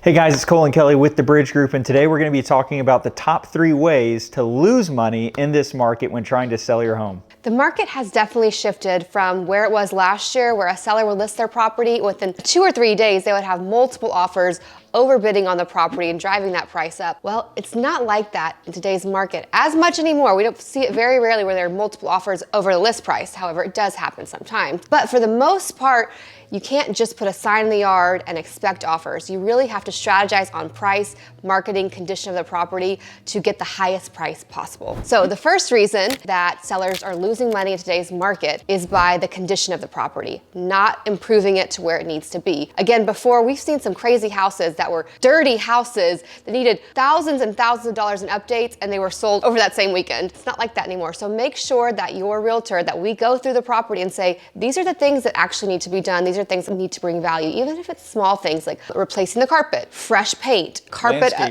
Hey guys, it's Cole and Kelly with The Bridge Group, and today we're going to be talking about the top 3 ways to lose money in this market when trying to sell your home. The market has definitely shifted from where it was last year, where a seller would list their property within 2 or 3 days, they would have multiple offers, overbidding on the property and driving that price up. Well, it's not like that in today's market as much anymore. We don't see it very rarely where there are multiple offers over the list price. However, it does happen sometimes. But for the most part, you can't just put a sign in the yard and expect offers. You really have to strategize on price, marketing, condition of the property to get the highest price possible. So the first reason that sellers are losing money in today's market is by the condition of the property, not improving it to where it needs to be. Again, before we've seen some crazy houses that were dirty houses that needed thousands and thousands of dollars in updates, and they were sold over that same weekend. It's not like that anymore. So make sure that your realtor, that we go through the property and say, these are the things that actually need to be done. These are things that need to bring value, even if it's small things like replacing the carpet, fresh paint,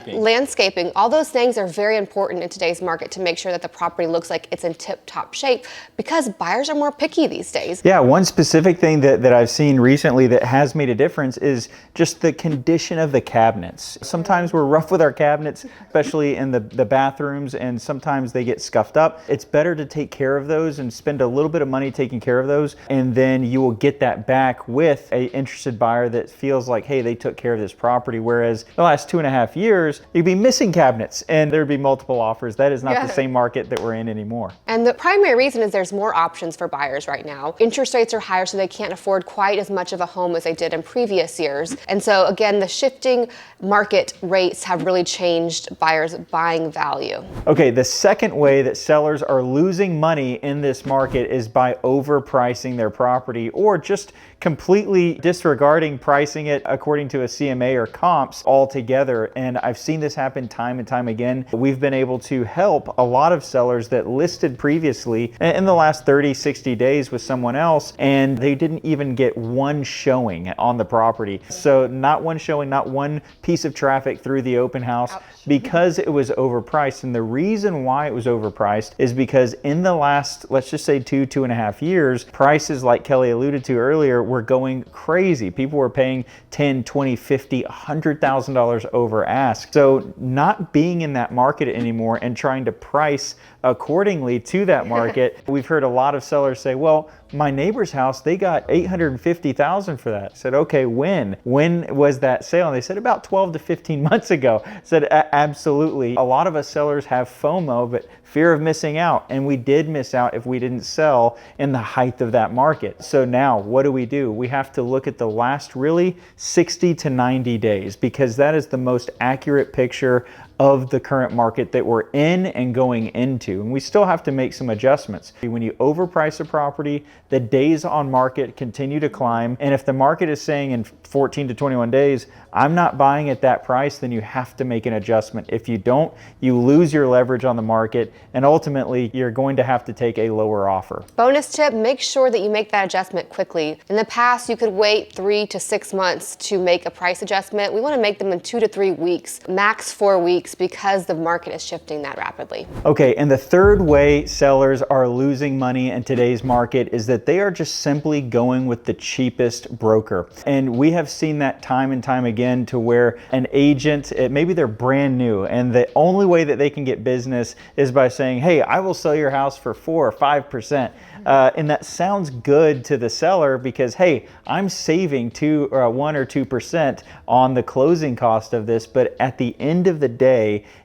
landscaping. All those things are very important in today's market to make sure that the property looks like it's in tip-top shape, because buyers are more picky these days. Yeah, one specific thing that I've seen recently that has made a difference is just the condition of the cabinets. Sometimes we're rough with our cabinets, especially in the bathrooms, and sometimes they get scuffed up. It's better to take care of those and spend a little bit of money taking care of those, and then you will get that back with an interested buyer that feels like, hey, they took care of this property. Whereas the last 2.5 years, you'd be missing cabinets and there'd be multiple offers. That is not the same market that we're in anymore. And the primary reason is there's more options for buyers right now. Interest rates are higher, so they can't afford quite as much of a home as they did in previous years. And so again, the shifting market rates have really changed buyers' buying value. Okay, the second way that sellers are losing money in this market is by overpricing their property, or just completely disregarding pricing it according to a CMA or comps altogether. And I've seen this happen time and time again. We've been able to help a lot of sellers that listed previously in the last 30, 60 days with someone else, and they didn't even get one showing on the property. So not one showing, not one piece of traffic through the open house, because it was overpriced. And the reason why it was overpriced is because in the last, let's just say 2.5 years, prices, like Kelly alluded to earlier, were going crazy. People were paying $10, $20, $50, $100,000 over ask. So not being in that market anymore and trying to price accordingly to that market, we've heard a lot of sellers say, well, my neighbor's house, they got $850,000 for that. I said, okay, when was that sale? And they said about 12 to 15 months ago. I said, absolutely. A lot of us sellers have FOMO, but fear of missing out. And we did miss out if we didn't sell in the height of that market. So now what do? We have to look at the last really 60 to 90 days, because that is the most accurate picture of the current market that we're in and going into. And we still have to make some adjustments. When you overprice a property, the days on market continue to climb. And if the market is saying in 14 to 21 days, I'm not buying at that price, then you have to make an adjustment. If you don't, you lose your leverage on the market, and ultimately you're going to have to take a lower offer. Bonus tip, make sure that you make that adjustment quickly. In the past, you could wait 3 to 6 months to make a price adjustment. We want to make them in 2 to 3 weeks, max 4 weeks, because the market is shifting that rapidly. Okay, and the third way sellers are losing money in today's market is that they are just simply going with the cheapest broker. And we have seen that time and time again, to where an agent, maybe they're brand new, and the only way that they can get business is by saying, hey, I will sell your house for 4 or 5%. And that sounds good to the seller because, hey, I'm saving 1 or 2% on the closing cost of this. But at the end of the day,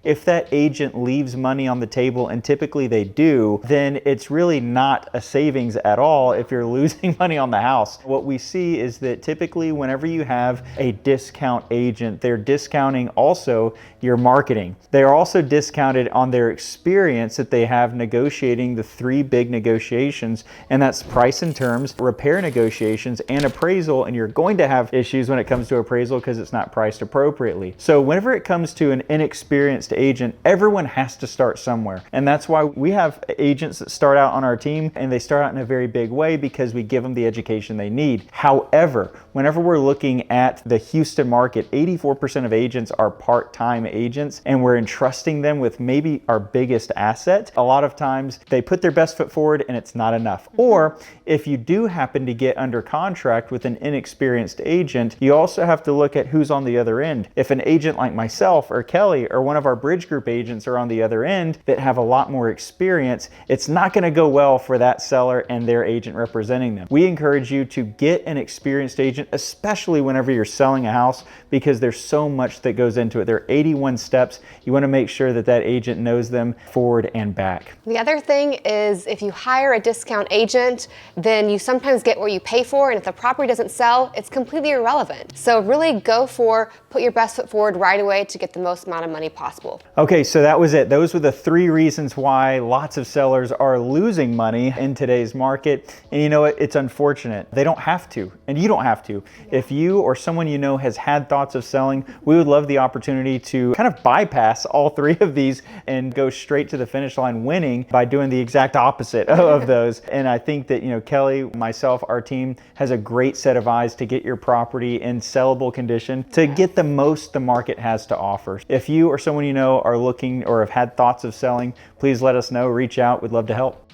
if that agent leaves money on the table, and typically they do, then it's really not a savings at all if you're losing money on the house. What we see is that typically whenever you have a discount agent, they're discounting also your marketing. They are also discounted on their experience that they have negotiating the 3 big negotiations, and that's price and terms, repair negotiations, and appraisal. And you're going to have issues when it comes to appraisal because it's not priced appropriately. So whenever it comes to an inexperienced inexperienced agent, everyone has to start somewhere. And that's why we have agents that start out on our team, and they start out in a very big way because we give them the education they need. However, whenever we're looking at the Houston market, 84% of agents are part-time agents, and we're entrusting them with maybe our biggest asset. A lot of times they put their best foot forward and it's not enough. Or if you do happen to get under contract with an inexperienced agent, you also have to look at who's on the other end. If an agent like myself or Kelly or one of our bridge group agents are on the other end that have a lot more experience, it's not going to go well for that seller and their agent representing them. We encourage you to get an experienced agent, especially whenever you're selling a house, because there's so much that goes into it. There are 81 steps. You want to make sure that that agent knows them forward and back. The other thing is if you hire a discount agent, then you sometimes get what you pay for, and if the property doesn't sell, it's completely irrelevant. So really put your best foot forward right away to get the most amount of money possible. Okay, so that was it. Those were the 3 reasons why lots of sellers are losing money in today's market. And you know what? It's unfortunate. They don't have to, and you don't have to. If you or someone you know has had thoughts of selling, we would love the opportunity to kind of bypass all 3 of these and go straight to the finish line winning by doing the exact opposite of those. And I think that, you know, Kelly, myself, our team has a great set of eyes to get your property in sellable condition to get the most the market has to offer. If you or someone you know are looking or have had thoughts of selling, please let us know, reach out. We'd love to help.